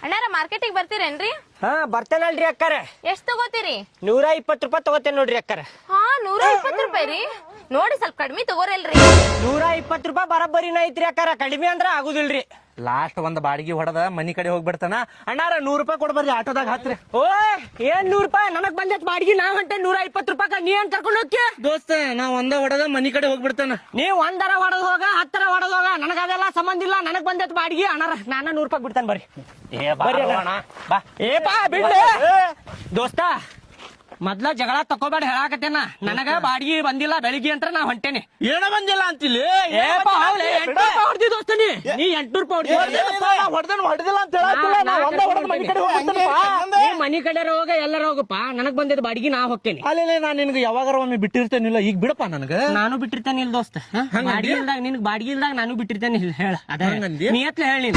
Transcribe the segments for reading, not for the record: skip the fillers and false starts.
ಅಣ್ಣಾರ ಮಾರ್ಕೆಟಿಗೆ ಬರ್ತೀರೇನ್ರಿ? ಹಾ ಬರ್ತೇನಲ್ರಿ ಅಕ್ಕಾರ. ಎಷ್ಟ್ ತಗೋತೀರಿ? 120 ರೂಪಾಯಿ ತಗೋತೇನೆ ನೋಡ್ರಿ ಅಕ್ಕಾರ. ಹಾ 120 ರೂಪಾಯಿ ರೀ. ನೋಡಿ ಸ್ವಲ್ಪ ಕಡಿಮೆ ತಗೋರಲ್ರಿ. 120 ರೂಪಾಯಿ ಬರಬ್ಬರಿನ ಐತ್ರಿ ಅಕ್ಕಾರ, ಕಡಿಮೆ ಅಂದ್ರ ಆಗುದಿಲ್ರಿ. ಲಾಸ್ಟ್ ಒಂದ್ ಬಾಡಿಗೆ ಹೊಡೆದ ಮನಿ ಕಡೆ ಹೋಗ್ಬಿಡ್ತಾನ. ಅಣ್ಣಾರ 100 ರೂಪಾಯಿ ಕೊಡ್ಬರ್ರಿ ಆಟೋದಾಗ ಹತ್ರಿ. ಓಯ್ ಏನ್ 100 ರೂಪಾಯಿ ನನಗ್ ಬಂದೈತ್ ಬಾಡಿಗೆ, ನಾ ಹೊಂಟೆ 120 ರೂಪಾಯಿ. ನೀ ಏನ್ ಕರ್ಕೊಂಡು ಹೋಗ್ತಿ ದೋಸ್ತ ನಾ ಒಂದ ಹೊಡೆದ ಮನಿ ಕಡೆ ಹೋಗ್ಬಿಡ್ತಾನ. ನೀವ್ 1 ಹೊಡೆದ್ ಹೋಗ 10 ಹೊಡೆದ್ ಹೋಗ, ನನಗ ಅದೆಲ್ಲ ಸಂಬಂಧ ಇಲ್ಲ. ನನಗ್ ಬಂದೈತ್ ಬಾಡಿಗೆ. ಅಣ್ಣಾರ ನಾನ 100 ರೂಪಾಯಿ ಬಿಡ್ತಾನೆ ಬರ್ರಿ. ಬರ್ರಿ ಅಣ್ಣ. ಬಾ ಏ ಬಾ ಬಿಡ್ಲೆ ದೋಸ್ತ. ಮೊದ್ಲ ಜಗಳ ತಕೋಬೇಡ ಹೇಳಾಕತ್ತೇನ. ನನಗ ಬಾಡಿಗೆ ಬಂದಿಲ್ಲ ಬೆಳಿಗ್ಗೆ ಅಂತ ನಾ ಹೊಂಟೇನಿ. ಏನ ಬಂದಿಲ್ಲ ಅಂತಿಲ್ಲಿ. ಏ ಬಾ ಹೌಲೆ 800 ರೂಪಾಯಿ ಹೊಡ್ದಿ ದೋಸ್ತ. ನೀ 800 ರೂಪಾಯಿ ಹೊಡೆದಿಲ್ಲ ಅಂತ ಹೇಳತ್ತಿಲ್ಲ. ನಾ ಒಂದ ಹೊಡೆದ ಮನಿ ಕಡೆ ಹೋಗ್ಬಿಡ್ತಾನಪ್ಪ. ನೀ ಮನಿ ಕಡೆ ಹೋಗ ಎಲ್ಲರ ಹೋಗಪ್ಪ. ನನಗ್ ಬಂದಿದ್ದ ಬಾಡಿಗೆ ನಾ ಹೋಗ್ತೇನೆ. ಅಲ್ಲೇ ನಾನ್ ನಿನ್ಗೆ ಯಾವಾಗಾರ ಒಮ್ಮೆ ಬಿಟ್ಟಿರ್ತೇನಿಲ್ಲ. ಈಗ ಬಿಡಪ್ಪ ನನಗ. ನಾನು ಬಿಟ್ಟಿರ್ತೇನೆ ಇಲ್ಲ ದೋಸ್ತ. ಬಾಡಿಗೆ ಇಲ್ದಾಗ ನಿನ್ಗೆ ಬಾಡಿಗೆ ಇಲ್ದಾಗ ನಾನು ಬಿಟ್ಟಿರ್ತೇನೆ ಇಲ್ಲ. ಹೇಳ ಅದ ನೀ ಎತ್ಲ ಹೇಳಿ.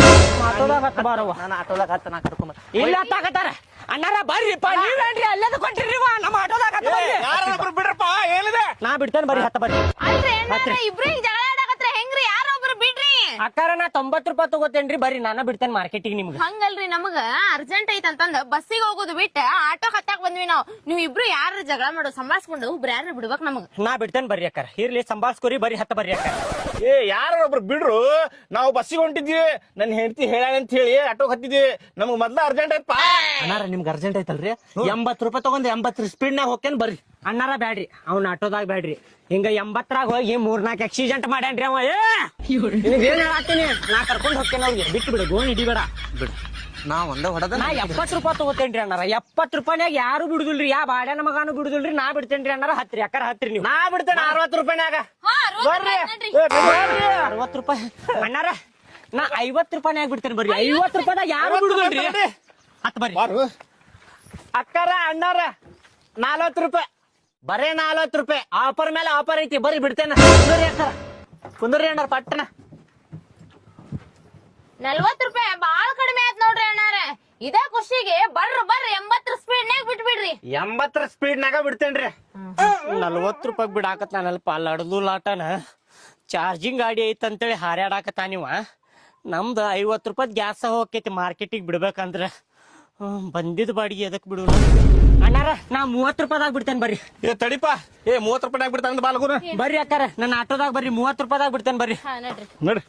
ಆಟೋದಾಗ ಹತ್ತ ಬಾರವ್ವ. ನಾನು ಆಟೋದಾಗ ಹತ್ತ ನಾ ಕರ್ಕೊಂಡ್ ಇಲ್ಲ ಹತ್ತಾಕತ್ತಾರ. ಅಣ್ಣಾರ ಬರ್ರಿಪ್ಪ. ನೀವೇನ್ರಿ ಅಲ್ಲೇದು ಕೊಟ್ಟಿರಿ ನಮ್ಮ ಆಟೋದಾಗ ಹತ್ತ ಬರ್ರಿ. ಬಿಡ್ರಪ್ಪ ಏನಿದೆ. ನಾ ಬಿಡ್ತೇನೆ ಬರ್ರಿ ಹತ್ತ ಬರ್ರಿ. ಅಲ್ರಿ ಅಣ್ಣಾರ ಇಬ್ರು ಈಗ ಜಗಳ ಆಡಕತ್ರ ಹೆಂಗ್ರಿ? ಯಾರೊಬ್ರು ಬಿಡ್ರಿ. ಅಕ್ಕಾರ ನಾ 90 ರೂಪಾಯಿ ತಗೋತೇನ್ರಿ. ಬರ್ರಿ ನಾನ ಬಿಡ್ತೇನೆ ಮಾರ್ಕೆಟಿಗೆ ನಿಮ್ಗೆ. ಹಂಗಲ್ರಿ, ನಮಗ ಅರ್ಜೆಂಟ್ ಐತಂತಂದ ಬಸ್ಸಿಗೆ ಹೋಗೋದು ಬಿಟ್ಟ ಆಟೋ ಹತ್ತಾಕ್ ಬಂದ್ವಿ ನಾವು. ನೀವ್ ಇಬ್ರು ಯಾರ ಜಗಳ ಮಾಡೋ ಸಂಭಾಳ್ಸ್ಕೊಂಡು ಒಬ್ರು ಯಾರು ಬಿಡ್ಬೇಕ್ ನಮಗ. ನಾ ಬಿಡ್ತೇನೆ ಬರ್ರಿ ಅಕ್ಕಾರ. ಇರ್ಲಿ ಸಂಭಾಳ್ಸ್ಕೊರಿ ಬರ್ರಿ ಹತ್ತ ಬರ್ರಿ ಅಕ್ಕಾರ. ಏ ಯಾರೊಬ್ರು ಬಿಡ್ರು, ನಾವು ಬಸ್ಸಿಗೆ ಹೊಂಟಿದ್ವಿ. ನನ್ನ ಹೆಂಡತಿ ಹೇಳ ಅಂತ ಹೇಳಿ ಆಟೋಗ್ ಹತ್ತಿದ್ವಿ. ನಮಗ್ ಮೊದ್ಲ ಅರ್ಜೆಂಟ್ ಐತಪ್ಪ. ಅಣ್ಣಾರ ನಿಮ್ಗೆ ಅರ್ಜೆಂಟ್ ಐತಲ್ರಿ. 80 ರೂಪಾಯಿ ತಗೊಂಡ್ 80 ಸ್ಪೀಡ್ ನಾಗ ಹೋಗ್ತೇನೆ ಬರ್ರಿ. ಅಣ್ಣಾರ ಬ್ಯಾಡ್ರಿ, ಅವ್ನ ಆಟೋದಾಗ ಬ್ಯಾಡ್ರಿ. ಹಿಂಗ 80ರಾಗ ಹೋಗಿ 3-4 ಆಕ್ಸಿಡೆಂಟ್ ಮಾಡ್ಯಾನ್ರಿ ಅವ. ಏನ್ ಹೇಳಾತೀನಿ, ನಾ ಕರ್ಕೊಂಡ್ ಹೋಗ್ತೇನೆ ಅವ್ರಿಗೆ. ಬಿಟ್ಟು ಬಿಡು, ಗೋಣ್ ಹಿಡಿಬೇಡ. ಬಿಡು ನಾ ಒಂದ ಹೊಡೆದ. ನಾ 70 ರೂಪಾಯಿ ತಗೋತೇನ್ರಿ ಅಣ್ಣಾರ. 70 ರೂಪಾಯಿನಾಗ ಯಾರು ಬಿಡುದಿಲ್ರಿ, ಯಾ ಬಾಡ್ಯಾನ ಮಗಾನು ಬಿಡುದಿಲ್ರಿ. ನಾ ಬಿಡ್ತೇನ್ರಿ ಅಣ್ಣಾರ. ಹತ್ರಿ ಅಕ್ಕಾರ ಹತ್ರಿ ನೀವು. ನಾ ಬಿಡ್ತೇನೆ 60 ರೂಪಾಯಿನಾಗ. ಹಾ, 60 ರೂಪಾಯಿ ಅಣ್ಣಾರ. ನಾ 50 ರೂಪಾಯಿನಾಗ ಬಿಡ್ತೇನೆ ಬರ್ರಿ. 50 ರೂಪಾಯಿದಾಗ ಯಾರು ಬಿಡುದಿಲ್ರಿ. ಹತ್ ಬರ್ರಿ ಅಕ್ಕಾರ. ಅಣ್ಣಾರ 40 ರೂಪಾಯಿ. ಬರೇ 40 ರೂಪಾಯಿ. ಆಫರ್ ಮೇಲೆ ಆಫರ್ ಐತಿ ಬರ್ರಿ ಬಿಡ್ತೇನೆ. ಕುಂದ್ರಿ ಅಣ್ಣಾರ ಪಟ್ಟಣ. 40 ರೂಪಾಯಿ ಬಾಳ ಕಡಿಮೆ ಆಯ್ತು ನೋಡ್ರಿ ಅಣ್ಣಾರ. ಇದೇ ಖುಷಿಗೆ ಬರ್ರಿ 80 ಸ್ಪೀಡ್ನಾಗ ಬಿಟ್ಬಿಡ್ರಿ. 80 ಸ್ಪೀಡ್ನಾಗ ಬಿಡ್ತೇನ್ರಿ. 40 ರೂಪಾಯಿ ಬಿಡಾಕತ್ತಾನಲ್ಪ. ಲಡ್ದು ಲಾಟನ ಚಾರ್ಜಿಂಗ್ ಗಾಡಿ ಐತಂತೇಳಿ ಹಾರ್ಯಾಡಾಕತ್ತ ನೀವ. ನಮ್ದು 50 ರೂಪಾಯಿ ಗ್ಯಾಸ್ ಹೋಗೈತಿ ಮಾರ್ಕೆಟಿಗೆ ಬಿಡ್ಬೇಕಂದ್ರ. ಬಂದಿದ್ ಬಾಡಿಗೆ ಎದಕ್ ಬಿಡು ಅಣ್ಣಾರ. ನಾ 30 ರೂಪಾಯಿದಾಗ ಬಿಡ್ತೇನೆ ಬರ್ರಿ. ಏ ತಡಿಪ. ಏ 30 ರೂಪಾಯಿನಾಗ ಬಿಡ್ತಾನ ಬಾಲ್ಗುನ. ಬರ್ರಿ ಅಕ್ಕಾರ, ನನ್ನ ಆಟೋದಾಗ ಬರ್ರಿ. 30 ರೂಪಾಯಿದಾಗ ಬಿಡ್ತೇನೆ ಬರ್ರಿ. ಹಾ ನಡ್ರಿ. ನೋಡ್ರಿ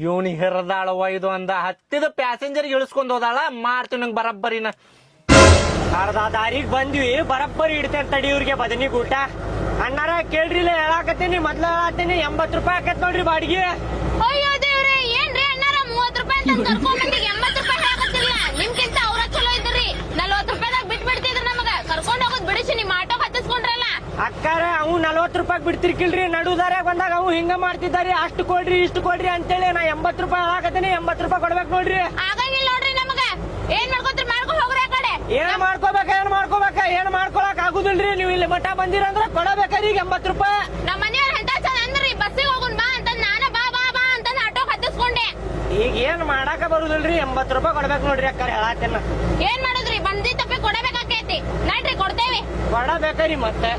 ಇವನಿ ಹೆರದಾಳವ ಇದು ಅಂದ. ಹತ್ತಿದ ಪ್ಯಾಸೆಂಜರ್ ಇಳಿಸ್ಕೊಂಡ್ ಹೋದಾಳ. ಮಾಡ್ತೀವಿ ನಂಗೆ ಬರಬ್ಬರಿನ. ಅರ್ಧ ದಾರಿಗೆ ಬಂದ್ವಿ. ಬರಬ್ಬರಿ ಇಡ್ತೇನೆ ತಡಿ ಇವ್ರಿಗೆ ಬದನಿಗ್ ಊಟ. ಅಣ್ಣಾರ ಕೇಳ್ರಿ, ಹೇಳಾಕತ್ತೀನಿ ಮೊದ್ಲ ಹೇಳತ್ತೀನಿ. 80 ರೂಪಾಯಿ ಆಕತ್ ನೋಡ್ರಿ ಬಾಡಿಗೆ. ಅಯ್ಯೋ ದೇವ್ರೆ, ಏನ್ರಿ ಅಣ್ಣಾರ 30 ರೂಪಾಯಿ ಅಂತ ಕರ್ಕೊಂಡ್ ಬಂದಿಗೆ 80 ರೂಪಾಯಿ ಹಾಕತ್ತಿಲ್ಲ. ನಿಮ್ಗಿಂತ ಅವ್ರ ಚಲೋ ಇದ್ರಿ. 40 ರೂಪಾಯಿದಾಗ ಬಿಟ್ಬಿಡ್ತಿದ್ರು ನಮಗ. ಕರ್ಕೊಂಡ್ ಹೋಗೋದ್ ಬಿಡಿಸಿ ನಿಮ್ ಆಟೋ ಹತ್ತಿಸ್ಕೊಂಡ್ರಲ್ಲ. ಅಕ್ಕಾರ ಅವು 40 ರೂಪಾಯಿ ಬಿಡ್ತಿರ್ಕಿಲ್ರಿ. ನಡುದಾರ್ಯಾಗ ಬಂದಾಗ ಅವು ಹಿಂಗ ಮಾಡ್ತಿದ್ದಾರಿ. ಅಷ್ಟು ಕೊಡ್ರಿ ಇಷ್ಟು ಕೊಡ್ರಿ ಅಂತೇಳಿ ನಾ 80 ರೂಪಾಯಿ ಹಾಕತ್ತೀನಿ. 80 ರೂಪಾಯಿ ಕೊಡ್ಬೇಕು ನೋಡ್ರಿ. ಆಗಂಗಿಲ್ಲ ನೋಡ್ರಿ ನಮಗ. ಏನ್ ಮಾಡ್ಕೊತೀರಿ ಮಾಡ್ಕೊಂಡ್ ಹೋಗ್ರಿ ಆ ಕಡೆ. ಏನ್ ಮಾಡ್ಕೋಬೇಕ ಏನ್ ಮಾಡ್ಕೊಳಕ್ ಆಗುದಿಲ್ರಿ. ನೀವು ಇಲ್ಲಿ ಮಠ ಬಂದಿರಂದ್ರ ಕೊಡಬೇಕ್ರಿ ಈಗ 80 ರೂಪಾಯಿ. ನಮ್ಮ ಮನೆಯವ್ರ ಎಂತ ಚಂದ ಅಂದ್ರಿ. ಬಸ್ಸಿಗೆ ಹೋಗುನ್ ಬಾ ಅಂತ ನಾನ ಬಾ ಅಂತ ಆಟೋ ಹತ್ತಿಸ್ಕೊಂಡೆ. ಈಗ ಏನ್ ಮಾಡಾಕ ಬರುದಿಲ್ರಿ. 80 ರೂಪಾಯಿ ಕೊಡ್ಬೇಕು ನೋಡ್ರಿ ಅಕ್ಕಾರ. ಹೇಳತ್ತೇನ ಏನ್ ಮಾಡುದ್ರಿ? ಬಂದಿ ತಪ್ಪಿ ಕೊಡಬೇಕಾಕೈತಿ. ನಡ್ರಿ ಕೊಡ್ತೇವಿ. ಕೊಡಬೇಕ್ರಿ ಮತ್ತೆ.